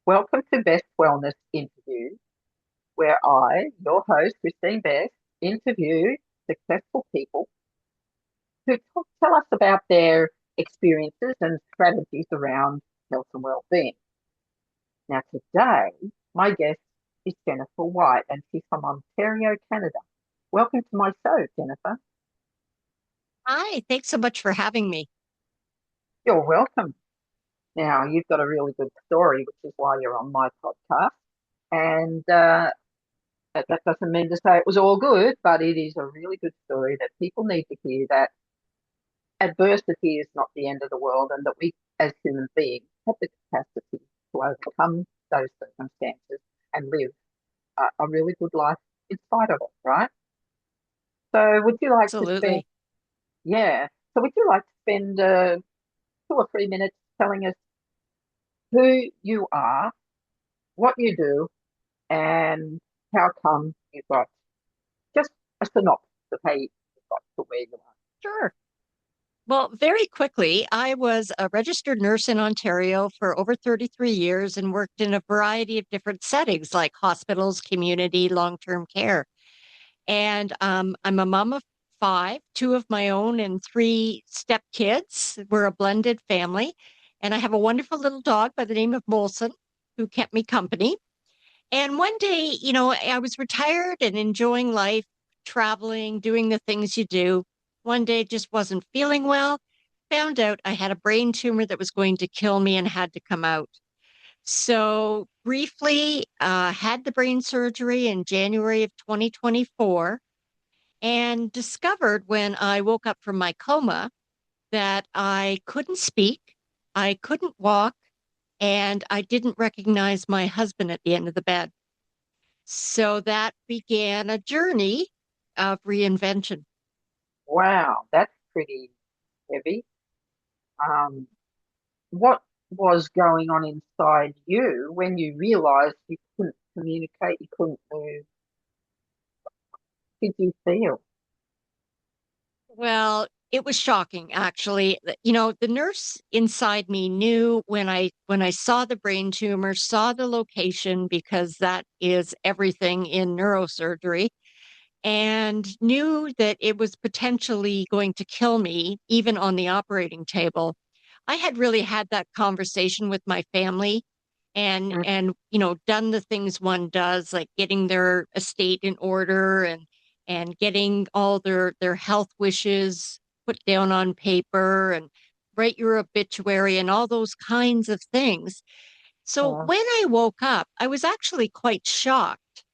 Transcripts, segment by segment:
Welcome to Best Wellness Interview, where I, your host, Kristine Best, interview successful people who tell us about their experiences and strategies around health and well-being. Now, today, my guest is Jennifer White, and she's from Ontario, Canada. Welcome to my show, Jennifer. Hi, thanks so much for having me. You're welcome. Now, you've got a really good story, which is why you're on my podcast. And that doesn't mean to say it was all good, but it is a really good story that people need to hear that adversity is not the end of the world and that we as human beings have the capacity to overcome those circumstances and live a really good life in spite of it, right? So would you like to spend, Absolutely. yeah, so would you like to spend 2 or 3 minutes telling us who you are, what you do, and how come you got just a synopsis of how you got to where you are? Sure. Well, very quickly, I was a registered nurse in Ontario for over 33 years and worked in a variety of different settings like hospitals, community, long-term care. And I'm a mom of five, two of my own and three step kids. We're a blended family. And I have a wonderful little dog by the name of Molson who kept me company. And one day, I was retired and enjoying life, traveling, doing the things you do. One day, just wasn't feeling well. Found out I had a brain tumor that was going to kill me and had to come out. So, briefly, had the brain surgery in January of 2024 and discovered when I woke up from my coma that I couldn't speak, I couldn't walk, and I didn't recognize my husband at the end of the bed. So that began a journey of reinvention. Wow, that's pretty heavy. Um, what was going on inside you when you realized you couldn't communicate, you couldn't move? Did you feel? Well, it was shocking actually. The nurse inside me knew when I saw the brain tumor, saw the location because that is everything in neurosurgery, and knew that it was potentially going to kill me even on the operating table. I had really had that conversation with my family and Mm. done the things one does like getting their estate in order and getting all their health wishes put down on paper and write your obituary and all those kinds of things. So Oh, when I woke up, I was actually quite shocked.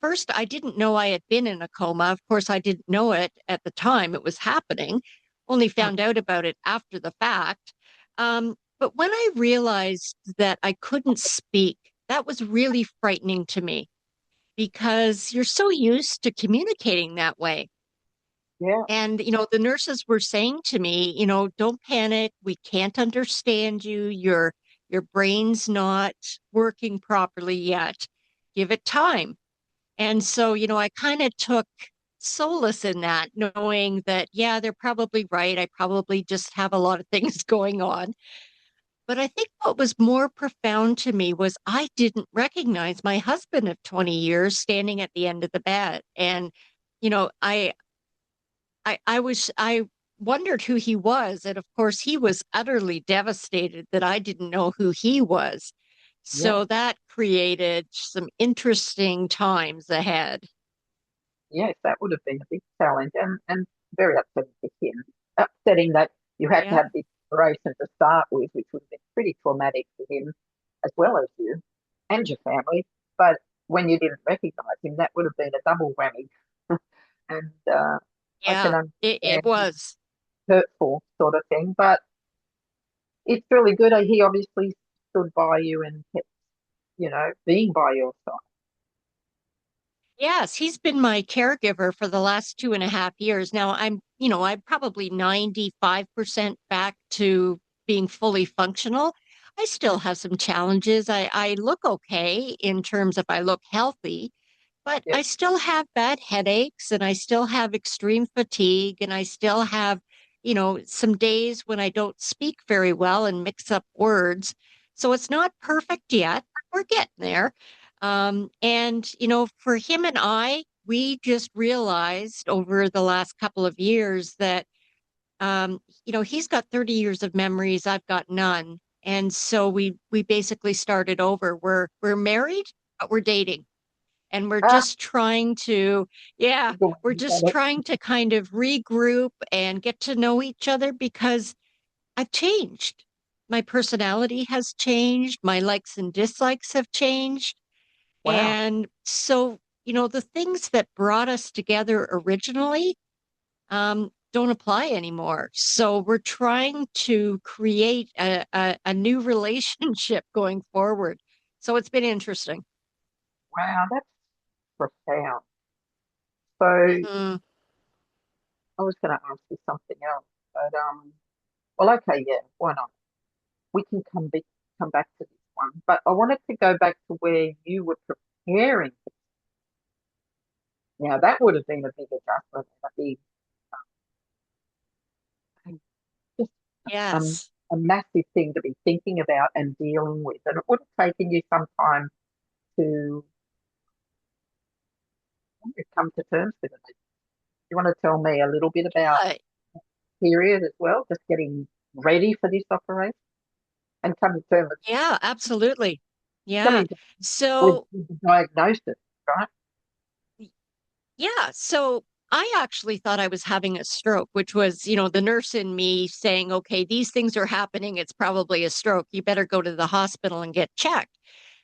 First, I didn't know I had been in a coma. Of course, I didn't know it at the time it was happening, only mm, found out about it after the fact. But when I realized that I couldn't speak, that was really frightening to me because you're so used to communicating that way. yeah, And, the nurses were saying to me, don't panic. We can't understand you. Your brain's not working properly yet. Give it time. And so, I kind of took solace in that, knowing that, yeah, they're probably right. I probably just have a lot of things going on. But I think what was more profound to me was I didn't recognize my husband of 20 years standing at the end of the bed. And, you know, I, I wondered who he was. And of course, he was utterly devastated that I didn't know who he was. yeah, So that created some interesting times ahead. yes, that would have been a big challenge and very upsetting for him. Upsetting that you had to Yeah. have this operation to start with, which would have been pretty traumatic for him as well as you and your family. But when you didn't recognize him, that would have been a double whammy. And I can Yeah, it understand the was. hurtful sort of thing, but it's really good. He obviously stood by you and kept, being by your side. Yes, he's been my caregiver for the last 2.5 years. Now I'm probably 95% back to being fully functional. I still Mm. have some challenges. I look okay in terms of I look healthy, but Yeah, I still have bad headaches and I still have extreme fatigue and I still have, some days when I don't speak very well and mix up words. So it's not perfect yet. We're getting there. And, for him and I, we just realized over the last couple of years that, he's got 30 years of memories. I've got none. And so we basically started over. We're married, but we're dating. And we're Ah, just trying to, yeah, good way we're to just get it. trying to kind of regroup and get to know each other because I've changed. My personality has changed. My likes and dislikes have changed. Wow. And so, the things that brought us together originally don't apply anymore. So we're trying to create a new relationship going forward. So it's been interesting. Wow, that's profound. So Mhm. I was going to ask you something else, but well, okay, yeah, why not? We can come back to this one, but I wanted to go back to where you were preparing. Now that would have been a big adjustment, a big, just um, Yes. a massive thing to be thinking about and dealing with, and it would have taken you some time to come to terms with it. You want to tell me a little bit about Yeah. period as well, just getting ready for this operation and come to terms Yeah, absolutely. Yeah. coming So, with the diagnosis, right? yeah. So I actually thought I was having a stroke, which was, the nurse in me saying, okay, these things are happening. It's probably a stroke. You better go to the hospital and get checked.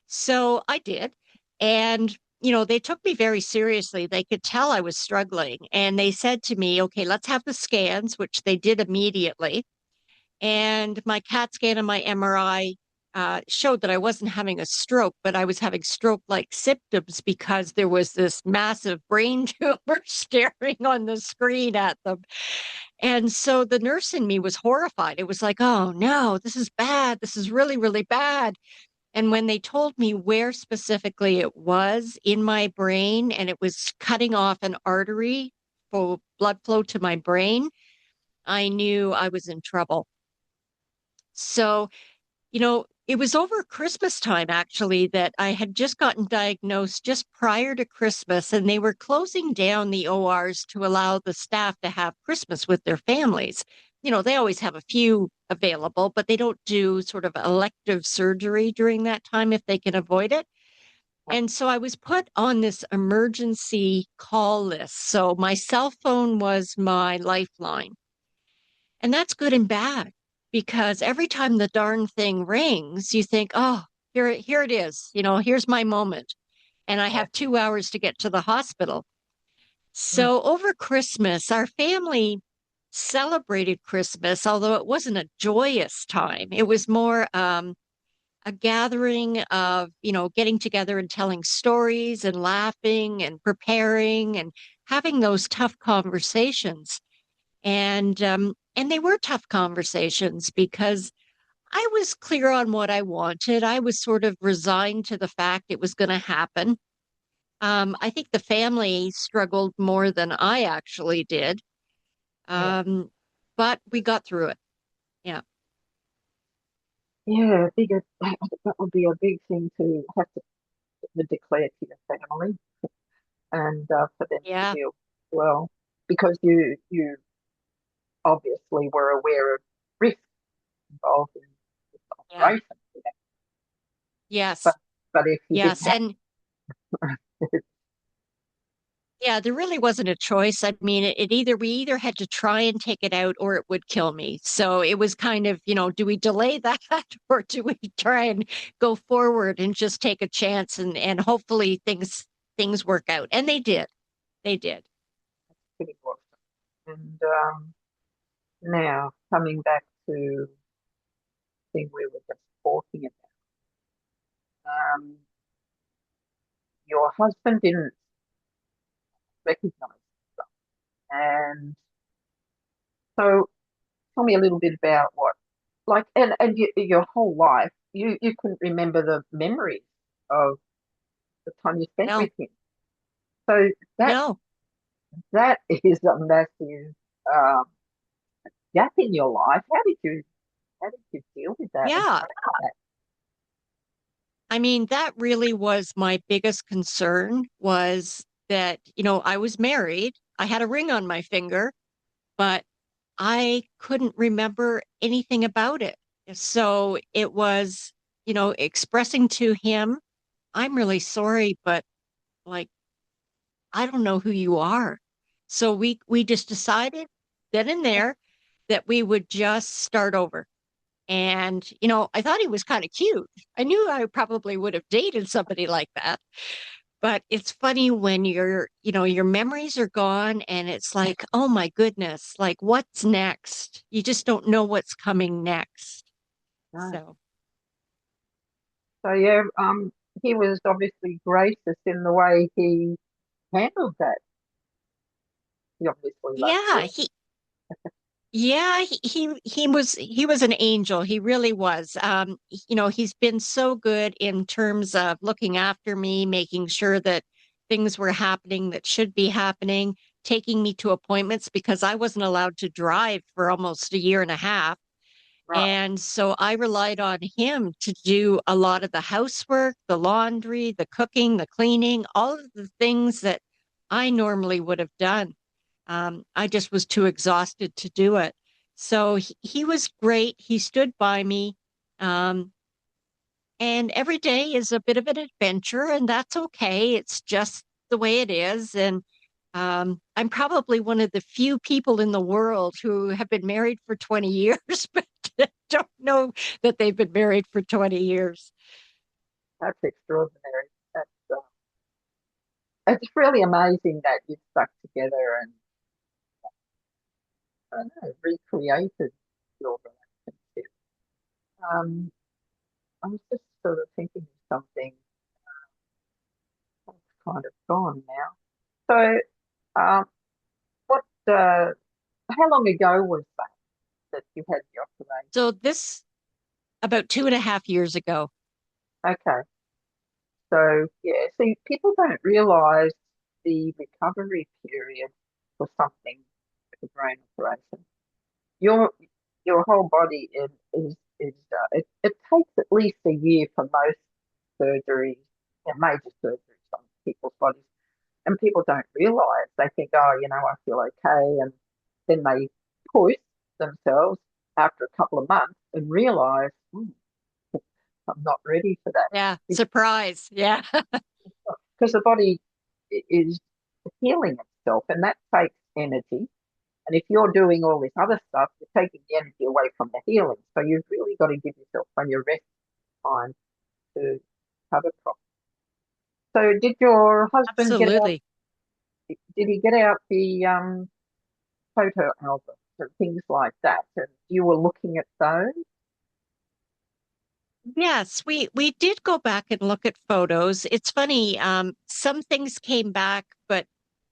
So I did. And, they took me very seriously. They could tell I was struggling. And they said to me, okay, let's have the scans, which they did immediately. And my CAT scan and my MRI showed that I wasn't having a stroke, but I was having stroke-like symptoms because there was this massive brain tumor staring on the screen at them. And so the nurse in me was horrified. It was like, oh no, this is bad. This is really, really bad. And when they told me where specifically it was in my brain and it was cutting off an artery for blood flow to my brain, I knew I was in trouble. So it was over Christmas time actually that I had just gotten diagnosed just prior to Christmas, and they were closing down the ORs to allow the staff to have Christmas with their families. They always have a few available, but they don't do sort of elective surgery during that time if they can avoid it. And so I was put on this emergency call list. So my cell phone was my lifeline. And that's good and bad because every time the darn thing rings, you think, oh, here it is. Here's my moment. And I Yeah, have 2 hours to get to the hospital. mm, So over Christmas, our family celebrated Christmas, although it wasn't a joyous time. It was more a gathering of, getting together and telling stories and laughing and preparing and having those tough conversations. And they were tough conversations because I was clear on what I wanted. I was sort of resigned to the fact it was going to happen. I think the family struggled more than I actually did. yeah, Um, but we got through it. Yeah. yeah. Bigger that would be a big thing to have to declare to your family and for them to Yeah. deal with well, because you obviously were aware of risks involved in this Yeah. operation. But Yes. but if you didn't Yes. And have yeah, there really wasn't a choice. I mean, we either had to try and take it out or it would kill me. So it was kind of, do we delay that or do we try and go forward and just take a chance and hopefully things work out. And they did. They did. pretty awesome. And now coming back to the thing we were just talking about, your husband didn't recognize stuff. And so tell me a little bit about what, like, and your whole life, you couldn't remember the memories of the time you spent No, with him. So that no. that is a massive um, gap in your life. How did you deal with that and Yeah. cope with that? I mean, that really was my biggest concern was that, I was married. I had a ring on my finger, but I couldn't remember anything about it. So it was, expressing to him, I'm really sorry, but like, I don't know who you are. So we just decided then and there that we would just start over. And, I thought he was kind of cute. I knew I probably would have dated somebody like that. But it's funny when your memories are gone and it's like, oh my goodness, like what's next? You just don't know what's coming next. No. So, So yeah, he was obviously gracious in the way he handled that. He obviously loved yeah, you. he was an angel. He really was. He's been so good in terms of looking after me, making sure that things were happening that should be happening, taking me to appointments because I wasn't allowed to drive for almost a year and a half. Right. And so I relied on him to do a lot of the housework, the laundry, the cooking, the cleaning, all of the things that I normally would have done. I just was too exhausted to do it. So he was great. He stood by me. Um, and every day is a bit of an adventure, and that's okay. It's just the way it is. And I'm probably one of the few people in the world who have been married for 20 years, but don't know that they've been married for 20 years. That's extraordinary. That's it's really amazing that you've stuck together and I don't know, recreated your relationship. Um, I was just sort of thinking of something that's kind of gone now. So, what? How long ago was that you had the operation? So this about 2.5 years ago. Okay, so yeah, see, people don't realise the recovery period for something like a brain operation. Your your whole body is it takes at least a year for most surgeries, major surgeries on people's bodies, and people don't realise. They think, oh, I feel okay, and then they push themselves after a couple of months and realise I'm not ready for that Yeah, surprise. Yeah, because the body is healing itself, and that takes energy. And if you're doing all this other stuff, you're taking the energy away from the healing. So you've really got to give yourself plenty of rest time to have it properly. So did your husband get out? absolutely. Did he get out the photo albums and things like that? And you were looking at those? Yes, we did go back and look at photos. It's funny, some things came back, but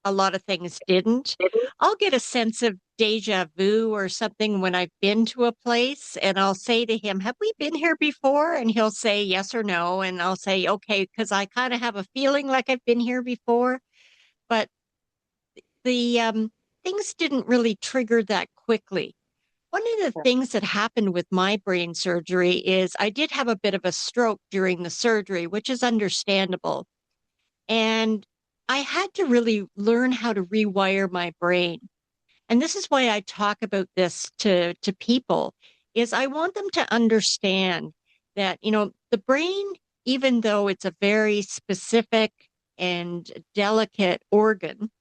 a lot of things didn't. I'll get a sense of deja vu or something when I've been to a place, and I'll say to him, "Have we been here before?" And he'll say yes or no, and I'll say, "Okay," because I kind of have a feeling like I've been here before, but the things didn't really trigger that quickly. One of the things that happened with my brain surgery is I did have a bit of a stroke during the surgery, which is understandable. And I had to really learn how to rewire my brain. And this is why I talk about this to people is I want them to understand that, the brain, even though it's a very specific and delicate organ,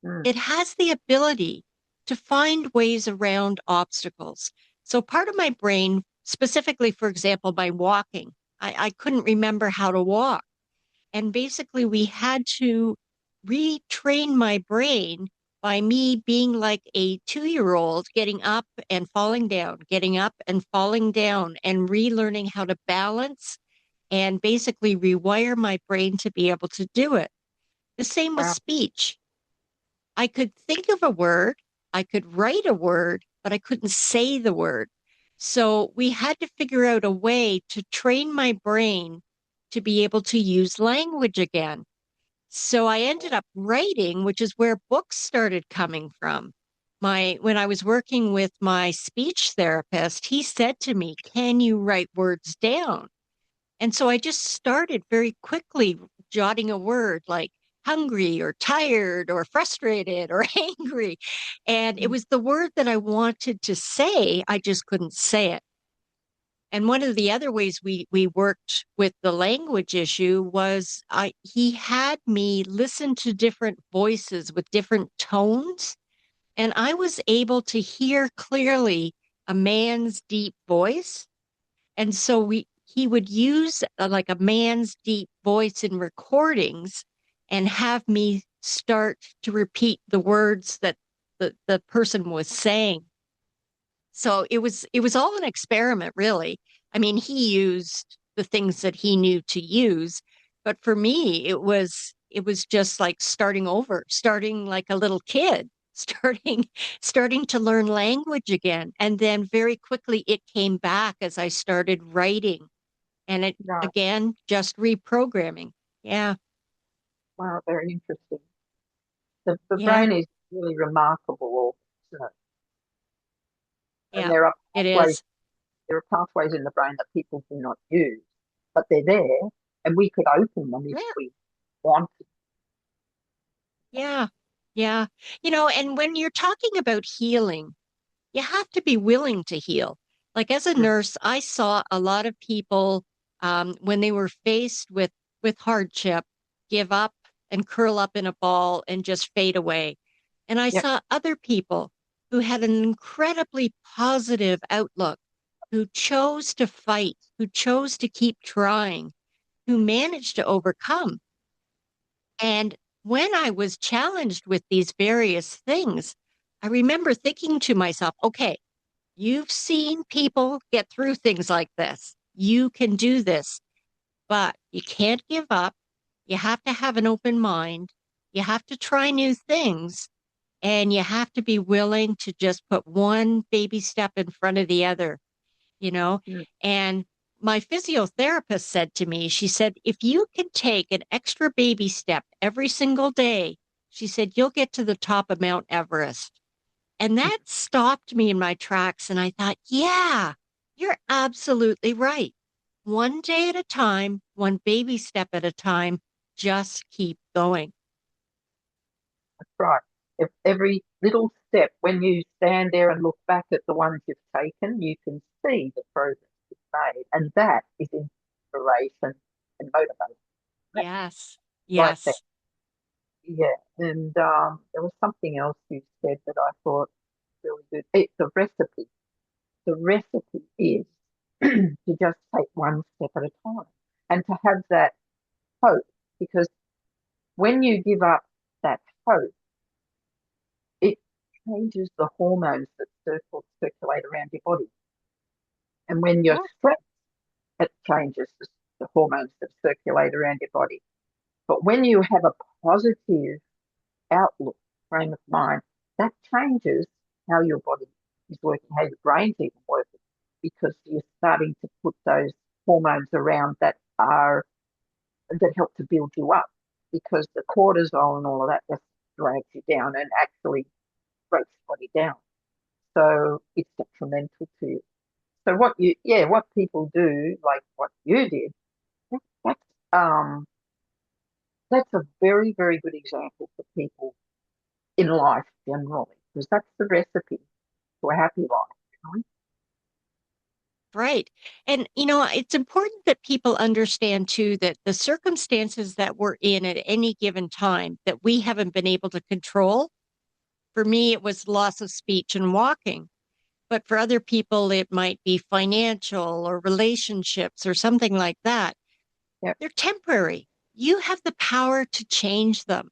Mm, it has the ability to find ways around obstacles. So part of my brain, specifically, for example, by walking, I couldn't remember how to walk. And basically, we had to retrain my brain by me being like a 2 year old, getting up and falling down, getting up and falling down, and relearning how to balance and basically rewire my brain to be able to do it. The same with wow, speech. I could think of a word, I could write a word, but I couldn't say the word. So we had to figure out a way to train my brain to be able to use language again. So I ended up writing, which is where books started coming from. When I was working with my speech therapist, he said to me, "Can you write words down?" And so I just started very quickly jotting a word like hungry or tired or frustrated or angry. And it Mm. was the word that I wanted to say, I just couldn't say it. And one of the other ways we worked with the language issue was he had me listen to different voices with different tones, and I was able to hear clearly a man's deep voice. And so we he would use like a man's deep voice in recordings and have me start to repeat the words that the person was saying. So it was all an experiment, really. I mean, he used the things that he knew to use, but for me, it was just like starting over, starting like a little kid, starting to learn language again. And then very quickly it came back as I started writing. And it Right. again, just reprogramming. Yeah, Wow, very interesting. The yeah, brain is really remarkable, isn't it? And yeah, it is. there are pathways in the brain that people do not use, but they're there, and we could open them if Yeah. we wanted. Yeah. Yeah. And when you're talking about healing, you have to be willing to heal. Like as a Mm. nurse, I saw a lot of people when they were faced with hardship, give up and curl up in a ball and just fade away. And I Yep. saw other people who had an incredibly positive outlook, who chose to fight, who chose to keep trying, who managed to overcome. And when I was challenged with these various things, I remember thinking to myself, okay, you've seen people get through things like this. You can do this, but you can't give up. You have to have an open mind. You have to try new things, and you have to be willing to just put one baby step in front of the other you know? Mm. And my physiotherapist said to me, she said, if you can take an extra baby step every single day, she said, you'll get to the top of Mount Everest. And that stopped me in my tracks. And I thought, yeah, you're absolutely right. One day at a time, one baby step at a time, just keep going. That's right. If every little step, when you stand there and look back at the ones you've taken, you can see the progress you've made, and that is inspiration and motivation. That's Yes, right there. yes. Yeah. And there was something else you said that I thought really good. It's the recipe. The recipe is to just take one step at a time and to have that hope, because when you give up that hope, it changes the hormones that circulate around your body. And when you're Oh, stressed, it changes the hormones that circulate around your body. But when you have a positive outlook, frame of mind, that changes how your body is working, how your brain's even working, because you're starting to put those hormones around that help to build you up. Because the cortisol and all of that just drags you down and actually breaks your body down. So it's detrimental to you. So what people do, like what you did, that's um, that's a very, very good example for people in life generally, because that's the recipe to a happy life. right. And, it's important that people understand too that the circumstances that we're in at any given time that we haven't been able to control, for me, it was loss of speech and walking. But for other people, it might be financial or relationships or something like that. Yep, They're temporary. You have the power to change them.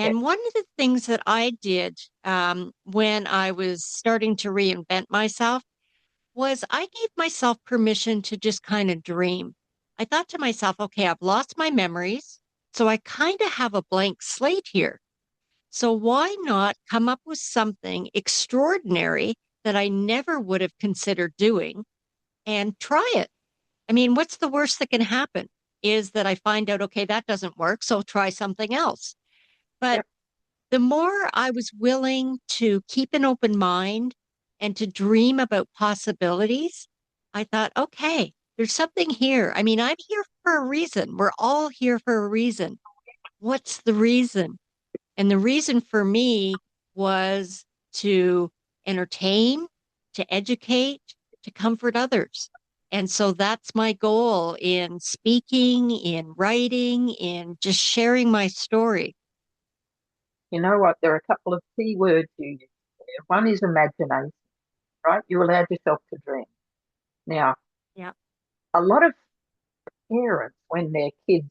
yep, And one of the things that I did when I was starting to reinvent myself was I gave myself permission to just kind of dream. I thought to myself, okay, I've lost my memories. So I kind of have a blank slate here. So why not come up with something extraordinary that I never would have considered doing and try it? I mean, what's the worst that can happen is that I find out, okay, that doesn't work. So try something else. But yep, the more I was willing to keep an open mind and to dream about possibilities, I thought, okay, there's something here. I mean, I'm here for a reason. We're all here for a reason. What's the reason? And the reason for me was to entertain, to educate, to comfort others. And so that's my goal in speaking, in writing, in just sharing my story. You know what? There are a couple of key words you use there. One is imagination, right? You allowed yourself to dream. Now, Yeah. a lot of parents, when their kids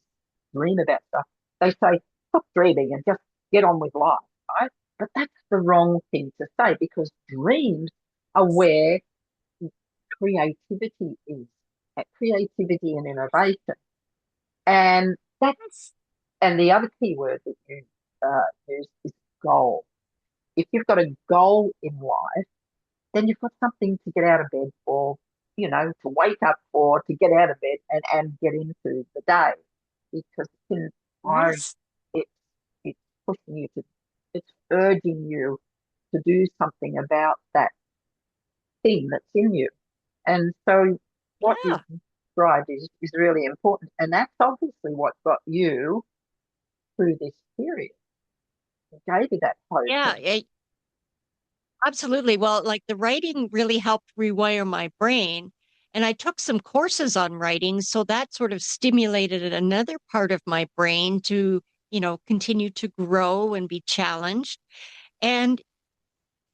dream about stuff, they say, stop dreaming and just get on with life, right? But that's the wrong thing to say because dreams are where creativity is, creativity and innovation. And that, Yes. and the other key word that you use is goal. If you've got a goal in life, then you've got something to get out of bed for, to wake up for, to get out of bed and get into the day. Because it's inspiring, Yes. it's, it's pushing you to, it's urging you to do something about that thing that's in you. And so what you Yeah. described is really important. And that's obviously what got you through this period. It gave you that hope. Yeah. And Absolutely. Well, like the writing really helped rewire my brain. And I took some courses on writing. So that sort of stimulated another part of my brain to, continue to grow and be challenged. And,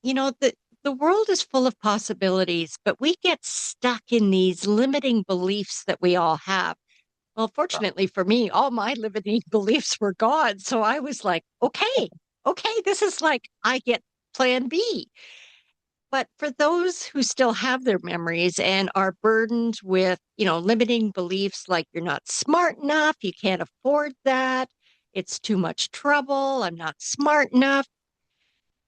the world is full of possibilities, but we get stuck in these limiting beliefs that we all have. Well, fortunately for me, all my limiting beliefs were gone. So I was like, okay, this is like I get plan B. But for those who still have their memories and are burdened with, limiting beliefs like you're not smart enough, you can't afford that, it's too much trouble, I'm not smart enough,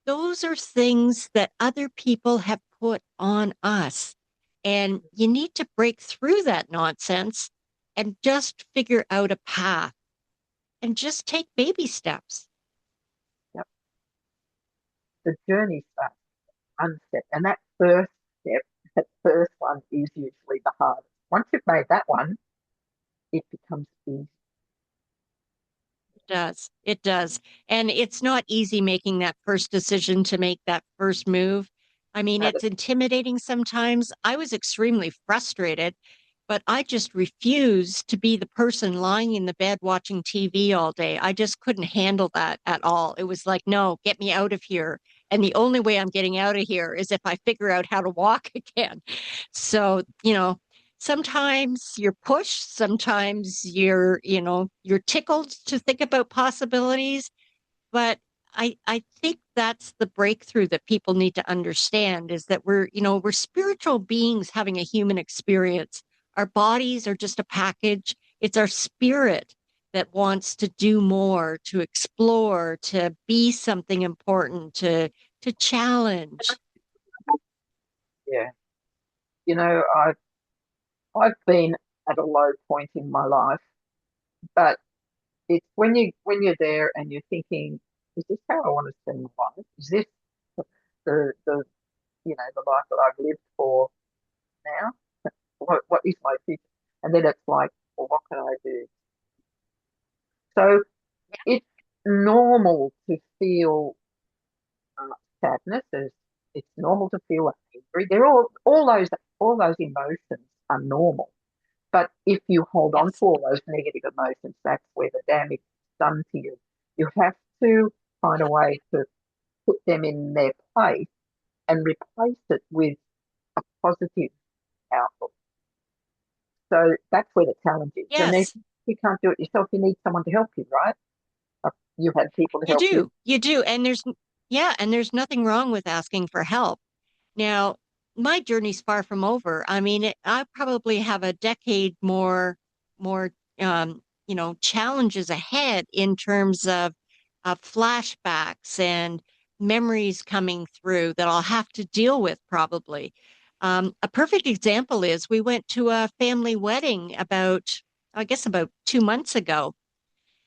those are things that other people have put on us. And you need to break through that nonsense and just figure out a path and just take baby steps. yep, the journey starts one step. And that first step, that first one is usually the hardest. Once you've made that one, it becomes easy. It does. It does. And it's not easy making that first decision to make that first move. I mean, Now, it's intimidating sometimes. I was extremely frustrated, but I just refused to be the person lying in the bed watching TV all day. I just couldn't handle that at all. It was like, no, get me out of here. And the only way I'm getting out of here is if I figure out how to walk again. So, sometimes you're pushed, sometimes you're tickled to think about possibilities, but I think that's the breakthrough that people need to understand is that we're spiritual beings having a human experience. Our bodies are just a package. It's our spirit that wants to do more, to explore, to be something important, to challenge. yeah, I've been at a low point in my life, but it's when you're there and you're thinking, is this how I want to spend my life? Is this the the life that I've lived for now? What is my future? And then it's like, well, what can I do? So it's normal to feel uh, sadness. It's normal to feel angry. They're all those emotions are normal. But if you hold on to Yes. all those negative emotions, that's where the damage is done to you. You have to find a Yeah. way to put them in their place and replace it with a positive outlook. So that's where the challenge is. And if Yes. you can't do it yourself, you need someone to help you, right? You've had people to You help you. do. You do. And there's nothing wrong with asking for help. Now, my journey's far from over. I mean, I probably have a decade more, challenges ahead in terms of flashbacks and memories coming through that I'll have to deal with probably. A perfect example is we went to a family wedding I guess, about 2 months ago.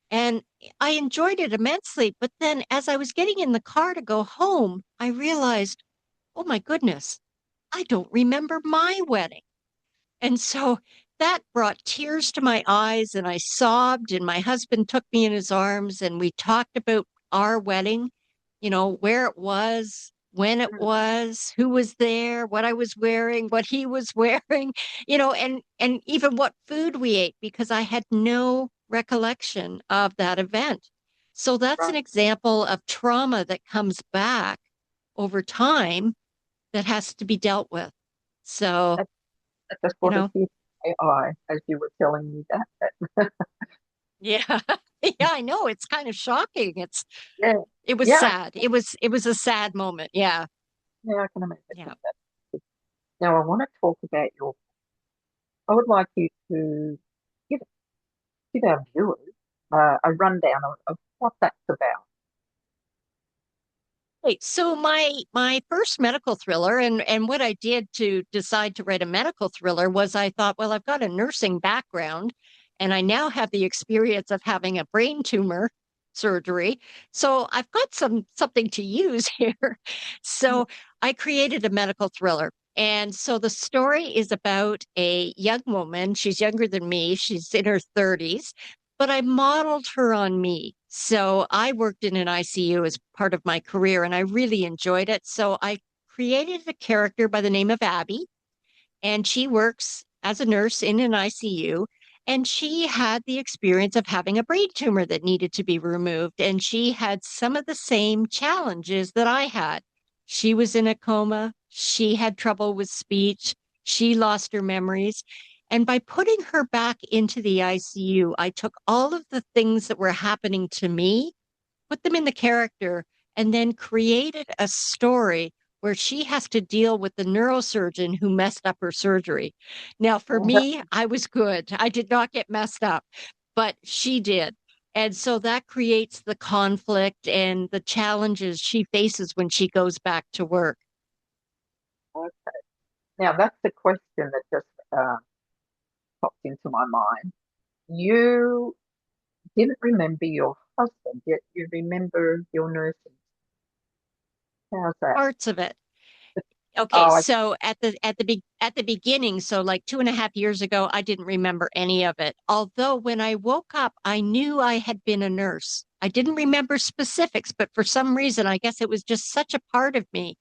And I enjoyed it immensely. But then as I was getting in the car to go home, I realized, oh my goodness, I don't remember my wedding. And so that brought tears to my eyes and I sobbed and my husband took me in his arms and we talked about our wedding, where it was, when it Mm. was, who was there, what I was wearing, what he was wearing, and even what food we ate because I had no recollection of that event. So that's an Right. example of trauma that comes back over time that has to be dealt with. So, I, I just you wanted know, to say I as you were telling me that. yeah. Yeah, I know. It's kind of shocking. Yeah, It was yeah, sad. It was a sad moment. Yeah. yeah, I can imagine Yeah. that. Now, I want to talk about your. I would like you to give give our viewers a rundown of what that's about. Right. So my first medical thriller and what I did to decide to write a medical thriller was I thought, well, I've got a nursing background and I now have the experience of having a brain tumor surgery. So I've got something to use here. Yeah. So I created a medical thriller. And so the story is about a young woman. She's younger than me. She's in her 30s, but I modeled her on me. So I worked in an ICU as part of my career and I really enjoyed it. So I created a character by the name of Abby, and she works as a nurse in an ICU. And she had the experience of having a brain tumor that needed to be removed. And she had some of the same challenges that I had. She was in a coma. She had trouble with speech. She lost her memories. And by putting her back into the ICU, I took all of the things that were happening to me, put them in the character, and then created a story where she has to deal with the neurosurgeon who messed up her surgery. Now, for me, I was good. I did not get messed up, but she did. And so that creates the conflict and the challenges she faces when she goes back to work. Okay. Now, that's the question that just popped into my mind. You didn't remember your husband, yet you remember your nursing. How's that? Parts of it. Okay, Oh, so at the beginning, so like 2.5 years ago, I didn't remember any of it. Although when I woke up, I knew I had been a nurse. I didn't remember specifics, but for some reason, I guess it was just such a part of me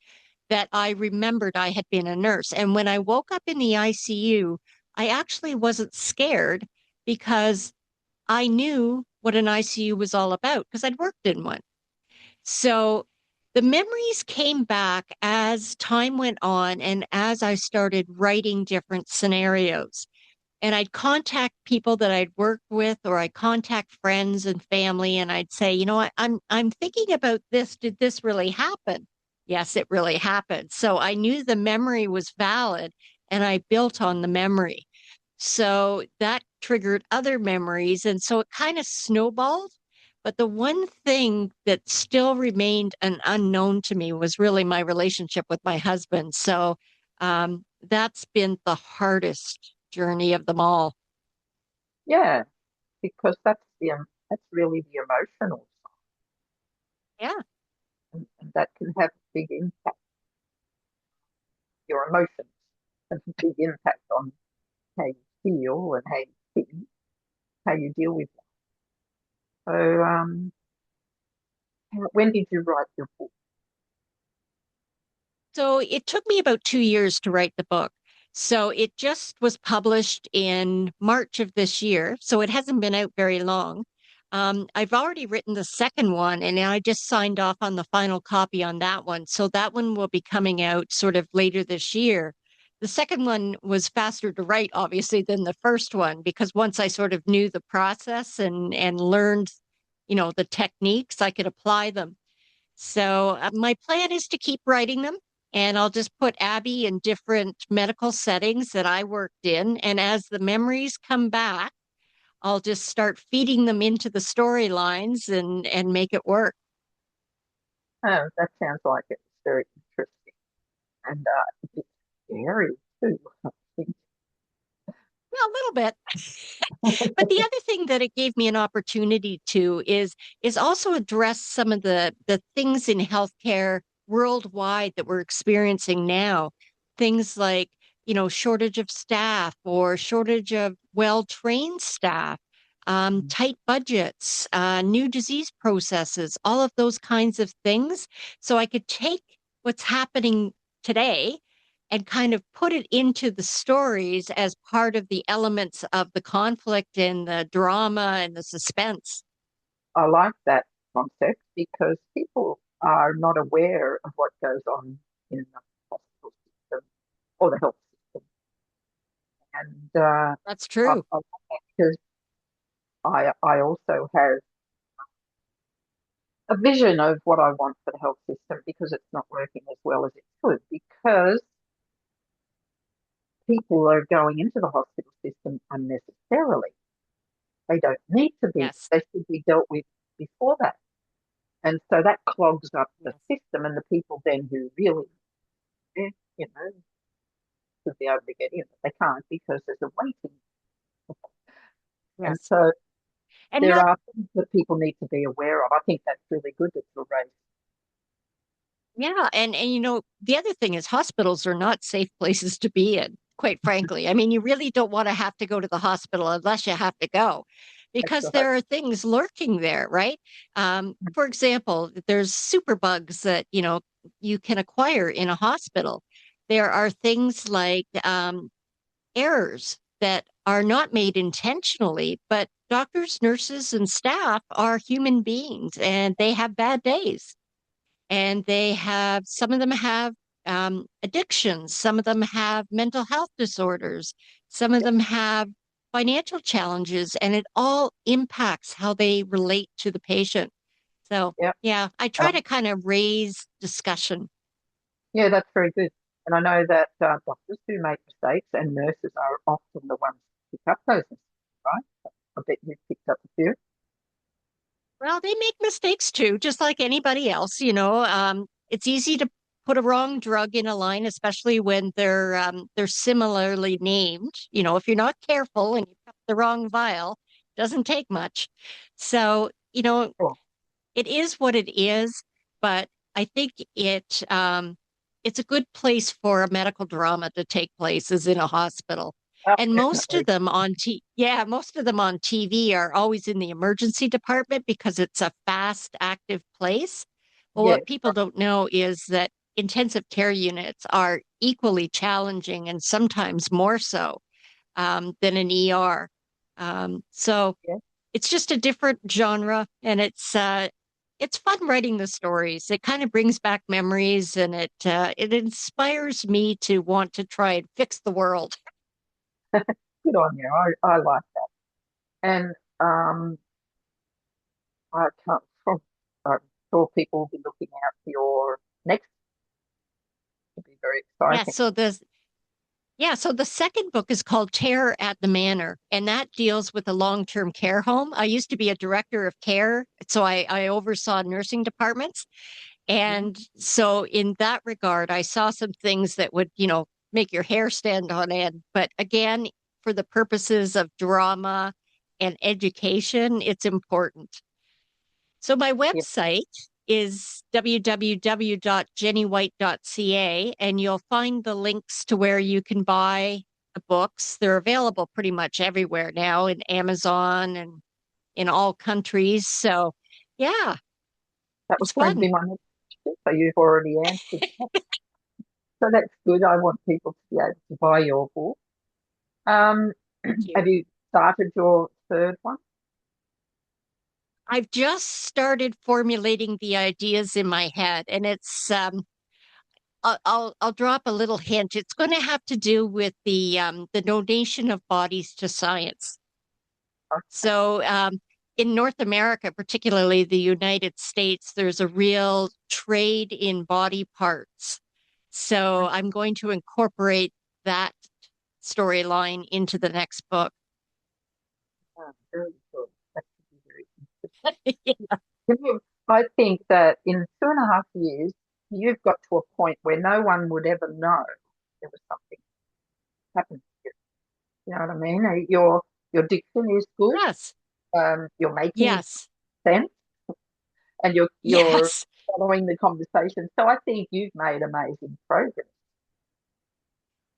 that I remembered I had been a nurse. And when I woke up in the ICU, I actually wasn't scared because I knew what an ICU was all about because I'd worked in one. So the memories came back as time went on and as I started writing different scenarios. And I'd contact people that I'd worked with, or I'd contact friends and family, and I'd say, I'm thinking about this. Did this really happen? Yes, it really happened. So I knew the memory was valid, and I built on the memory. So that triggered other memories. And so it kind of snowballed. But the one thing that still remained an unknown to me was really my relationship with my husband. So that's been the hardest journey of them all. yeah, because that's really the emotional Yeah. side, and that can have a big impact. Your emotions have a big impact on how you feel and how you think, how you deal with it. So, when did you write your book? So it took me about 2 years to write the book. So it just was published in March of this year. So it hasn't been out very long. I've already written the second one, and I just signed off on the final copy on that one. So that one will be coming out sort of later this year. The second one was faster to write, obviously, than the first one, because once I sort of knew the process and learned, the techniques, I could apply them. So my plan is to keep writing them, and I'll just put Abby in different medical settings that I worked in. And as the memories come back, I'll just start feeding them into the storylines and make it work. Oh, that sounds like it's very interesting and a bit scary too. I think. Yeah, a little bit. But the other thing that it gave me an opportunity to is also address some of the things in healthcare worldwide that we're experiencing now. Things like, shortage of staff or shortage of well-trained staff, Mm. tight budgets, new disease processes, all of those kinds of things. So I could take what's happening today and kind of put it into the stories as part of the elements of the conflict and the drama and the suspense. I like that concept because people are not aware of what goes on in the hospital system or the health system. And That's I true. like that because I also have a vision of what I want for the health system because it's not working as well as it could because people are going into the hospital system unnecessarily. They don't need to be. Yes. They should be dealt with before that. And so that clogs up the Yes. system and the people then who really, you know, should be able to get in, but they can't because there's a waiting. And Yes. so And there not are things that people need to be aware of. I think that's really good that you're raised. Yeah, and the other thing is hospitals are not safe places to be in, quite frankly. I mean, you really don't want to have to go to the hospital unless you have to go, That's because right. there are things lurking there, right? For example, there's superbugs that, you can acquire in a hospital. There are things like errors that are not made intentionally, but doctors, nurses, and staff are human beings and they have bad days, and some of them have addictions, some of them have mental health disorders, some of Yep, them have financial challenges, and it all impacts how they relate to the patient. So yep. yeah, I And try to kind of raise discussion. yeah, that's very good. And I know that doctors do make mistakes, and nurses are often the ones who pick up those mistakes, right? I bet you've picked up a few. Well, they make mistakes too, just like anybody else. It's easy to put a wrong drug in a line, especially when they're similarly named. If you're not careful and you cut the wrong vial, doesn't take much. So, Oh, it is what it is, but I think it's a good place for a medical drama to take place is in a hospital. And definitely. most of them on TV are always in the emergency department because it's a fast, active place. Well, Yeah, what people don't know is that intensive care units are equally challenging and sometimes more so than an ER. So yeah. it's just a different genre, and it's fun writing the stories. It kind of brings back memories, and it inspires me to want to try and fix the world. Good on you. I like that. And I can't, I'm sure people will be looking out for your next to be very Yeah, exciting. so the second book is called Terror at the Manor, and that deals with a long-term care home. I used to be a director of care, so I oversaw nursing departments. Mhm. And so, in that regard, I saw some things that would, make your hair stand on end. But again, for the purposes of drama and education, it's important. So, my Yeah, website is www.jennywhite.ca, and you'll find the links to where you can buy the books. They're available pretty much everywhere now in Amazon and in all countries. So, yeah, that was it's going to fun. be my next question. So you've already answered that. So that's good. I want people to be able to buy your book. Um, Thank have you. you started your third one? I've just started formulating the ideas in my head, and I'll drop a little hint. It's going to have to do with the donation of bodies to science. Okay. So in North America, particularly the United States, there's a real trade in body parts. So I'm going to incorporate that storyline into the next book. Very good. That should be very I think that in 2.5 years, you've got to a point where no one would ever know there was something happening to you. You know what I mean? Your diction is good. Yes, You're making yes, sense, and you're yes. following the conversation. So I think you've made amazing progress.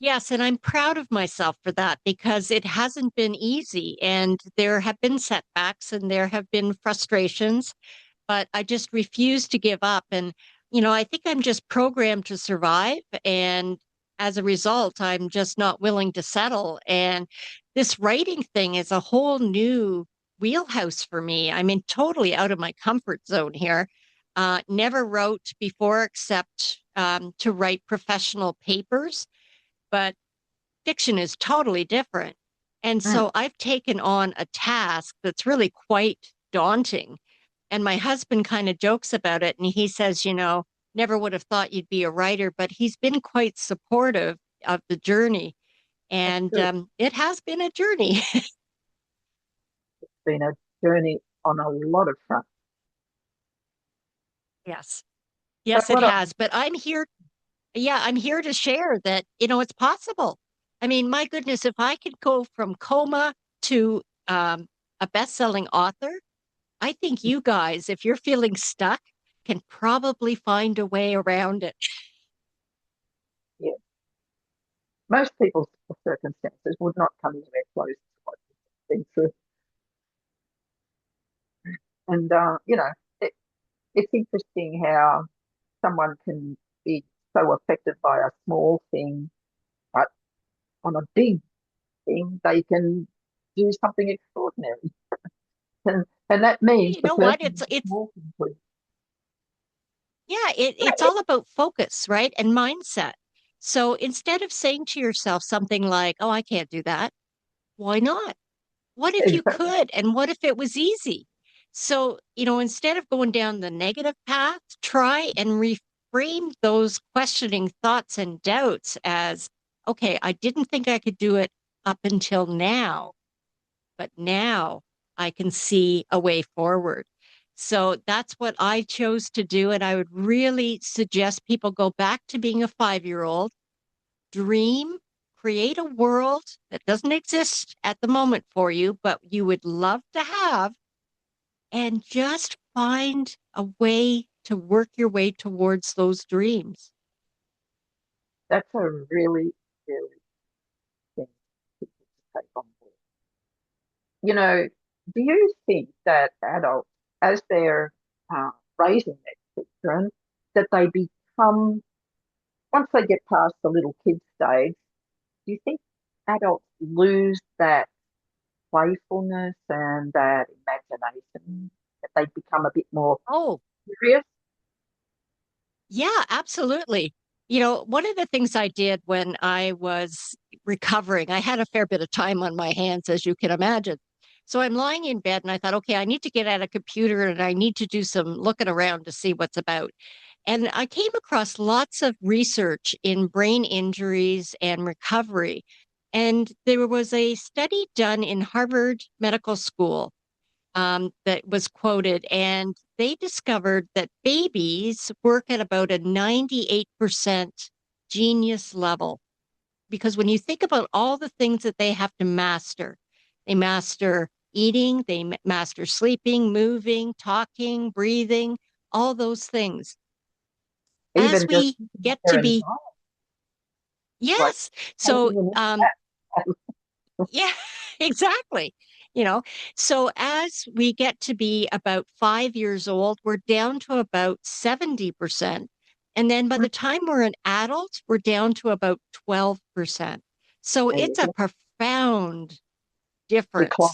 Yes, and I'm proud of myself for that because it hasn't been easy and there have been setbacks and there have been frustrations, but I just refuse to give up. And, I think I'm just programmed to survive. And as a result, I'm just not willing to settle. And this writing thing is a whole new wheelhouse for me. I'm in totally out of my comfort zone here. Never wrote before except to write professional papers, but fiction is totally different. And Mm, so I've taken on a task that's really quite daunting. And my husband kind of jokes about it. And he says, never would have thought you'd be a writer, but he's been quite supportive of the journey. that's And good. it has been a journey. It's been a journey on a lot of fronts. Yes. But Yes, it what I, has. But I'm here. Yeah, I'm here to share that, it's possible. I mean, my goodness, if I could go from coma to a best-selling author, I think you guys, if you're feeling stuck, can probably find a way around it. yeah, most people's circumstances would not come anywhere close to what you've been through. And, it, it's interesting how someone can be so affected by a small thing, but on a big thing, they can do something extraordinary. And that means You the know what? person It's who's it's walking with, yeah, it's all about focus, right? And mindset. So instead of saying to yourself something like, "Oh, I can't do that," why not? What if you exactly, could? And what if it was easy? So, instead of going down the negative path, try and reframe those questioning thoughts and doubts as, okay, I didn't think I could do it up until now, but now I can see a way forward. So that's what I chose to do. And I would really suggest people go back to being a 5-year old, dream, create a world that doesn't exist at the moment for you, but you would love to have, and just find a way to work your way towards those dreams. that's a really, really thing to take on board. Do you think that adults, as they're raising their children, that they become, once they get past the little kid stage, do you think adults lose that playfulness and that imagination, that they become a bit more Oh, serious? yeah, absolutely. One of the things I did when I was recovering, I had a fair bit of time on my hands, as you can imagine. So I'm lying in bed and I thought, okay, I need to get at a computer and I need to do some looking around to see what's about. And I came across lots of research in brain injuries and recovery. And there was a study done in Harvard Medical School that was quoted, and they discovered that babies work at about a 98% genius level. Because when you think about all the things that they have to master, they master eating, they master sleeping, moving, talking, breathing, all those things. As Even just we get their to be, environment, like yes. So, taking in that. yeah, exactly. You know, so as we get to be about 5 years old, we're down to about 70%. And then by the time we're an adult, we're down to about 12%. So There you it's a go. profound difference. Decline.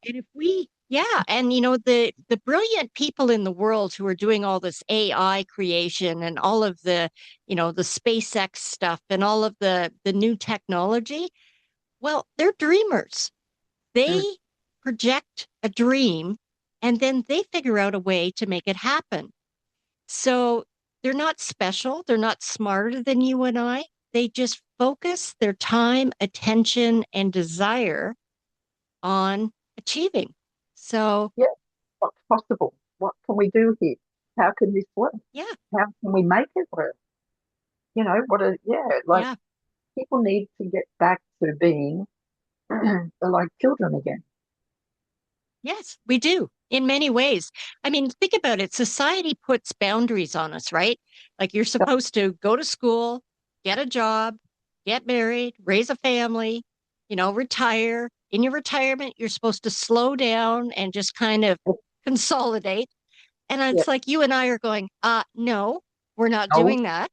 And if we, yeah, and the brilliant people in the world who are doing all this AI creation and all of the SpaceX stuff and all of the new technology, well, they're dreamers. They Mm. project a dream and then they figure out a way to make it happen. So they're not special. They're not smarter than you and I. They just focus their time, attention, and desire on achieving. So, Yeah, what's possible? What can we do here? How can this work? yeah, How can we make it work? Like yeah, people need to get back to being like children again. yes, we do in many ways. I mean, think about it. Society puts boundaries on us, right? Like you're supposed to go to school, get a job, get married, raise a family, retire. In your retirement, you're supposed to slow down and just kind of consolidate. And it's Yep. like you and I are going, no, we're not No, doing that.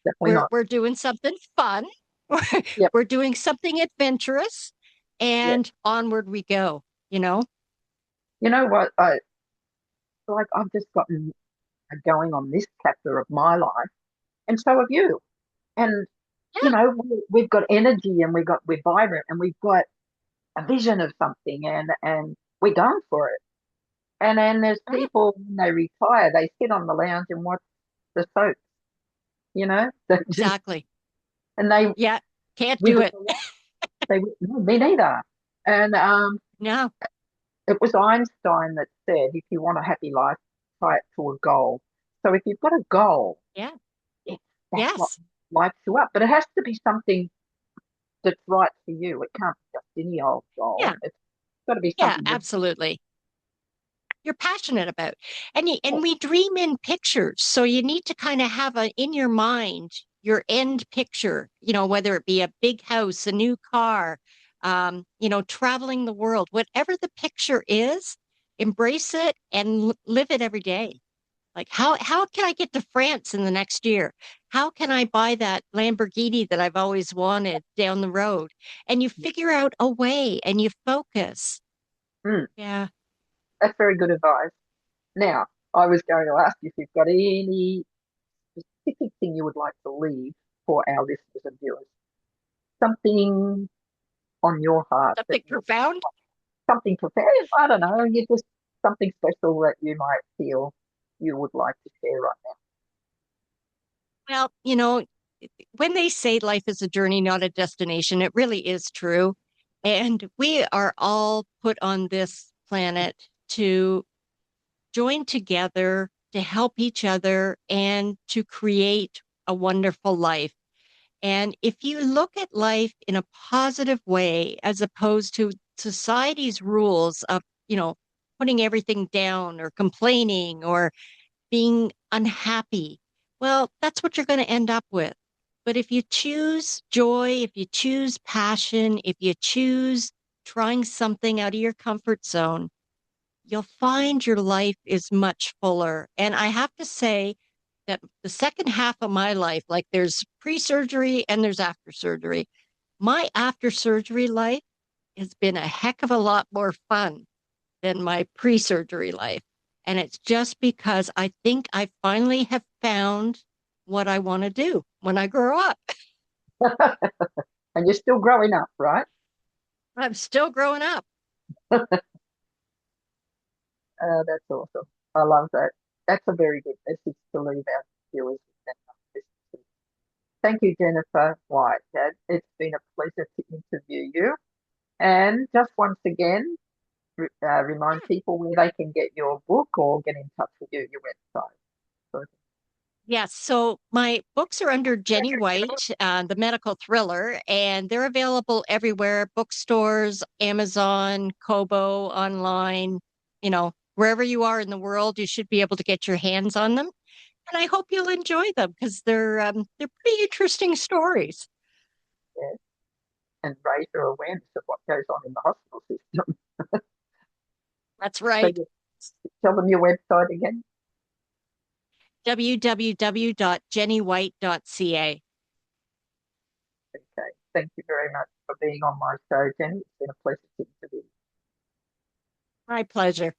definitely We're not. we're doing something fun. We're, Yep. we're doing something adventurous Yep. and onward we go, you know? You know what? I like I've just gotten going on this chapter of my life, and so have you. And Yeah. we've got energy, and we're vibrant, and we've got a vision of something, and we're going for it. And then there's Yeah, people when they retire, they sit on the lounge and watch the soap, they just exactly. and they Yeah. Can't do wither it. away. No, me neither. And No. it was Einstein that said, if you want a happy life, tie it to a goal. So if you've got a goal, Yeah. it's that's what Yes. lights you up. But it has to be something that's right for you. It can't be just any old goal. Yeah. It's got to be Yeah, something that absolutely. You're passionate about. yeah, And we dream in pictures. So you need to kind of have in your mind your end picture, whether it be a big house, a new car, traveling the world, whatever the picture is, embrace it and live it every day. Like how can I get to France in the next year? How can I buy that Lamborghini that I've always wanted down the road? And you figure out a way and you focus. mm, Yeah. that's very good advice. Now, I was going to ask you if you've got any specific thing you would like to leave for our listeners and viewers. Something on your heart that Something profound. something profound. I don't know. You just something special that you might feel you would like to share right Well, when they say life is a journey, not a destination, it really is true. And we are all put on this planet to join together, to help each other, and to create a wonderful life. And if you look at life in a positive way, as opposed to society's rules of, putting everything down or complaining or being unhappy, well, that's what you're going to end up with. But if you choose joy, if you choose passion, if you choose trying something out of your comfort zone, you'll find your life is much fuller. And I have to say that the second half of my life, like there's pre surgery and there's after surgery, my after surgery life has been a heck of a lot more fun than my pre surgery life. And it's just because I think I finally have found what I want to do when I grow up. now. And you're still growing up, right? I'm still growing up. That's awesome. I love that. That's a very good message to leave our viewers with. Thank you, Jennifer White. It's been a pleasure to interview you. And just once again, remind people where they can get your book or get in touch with you, your website. So, Yes. So my books are under Jenny White, the medical thriller, and they're available everywhere, bookstores, Amazon, Kobo, online, wherever you are in the world, you should be able to get your hands on them. And I hope you'll enjoy them because they're pretty interesting stories. yeah, and raise your awareness of what goes on in the hospital system. That's So right. you tell them your website again. www.jennywhite.ca. Okay. Thank you very much for being on my show, Jenny. It's been a pleasure to interview you. My pleasure.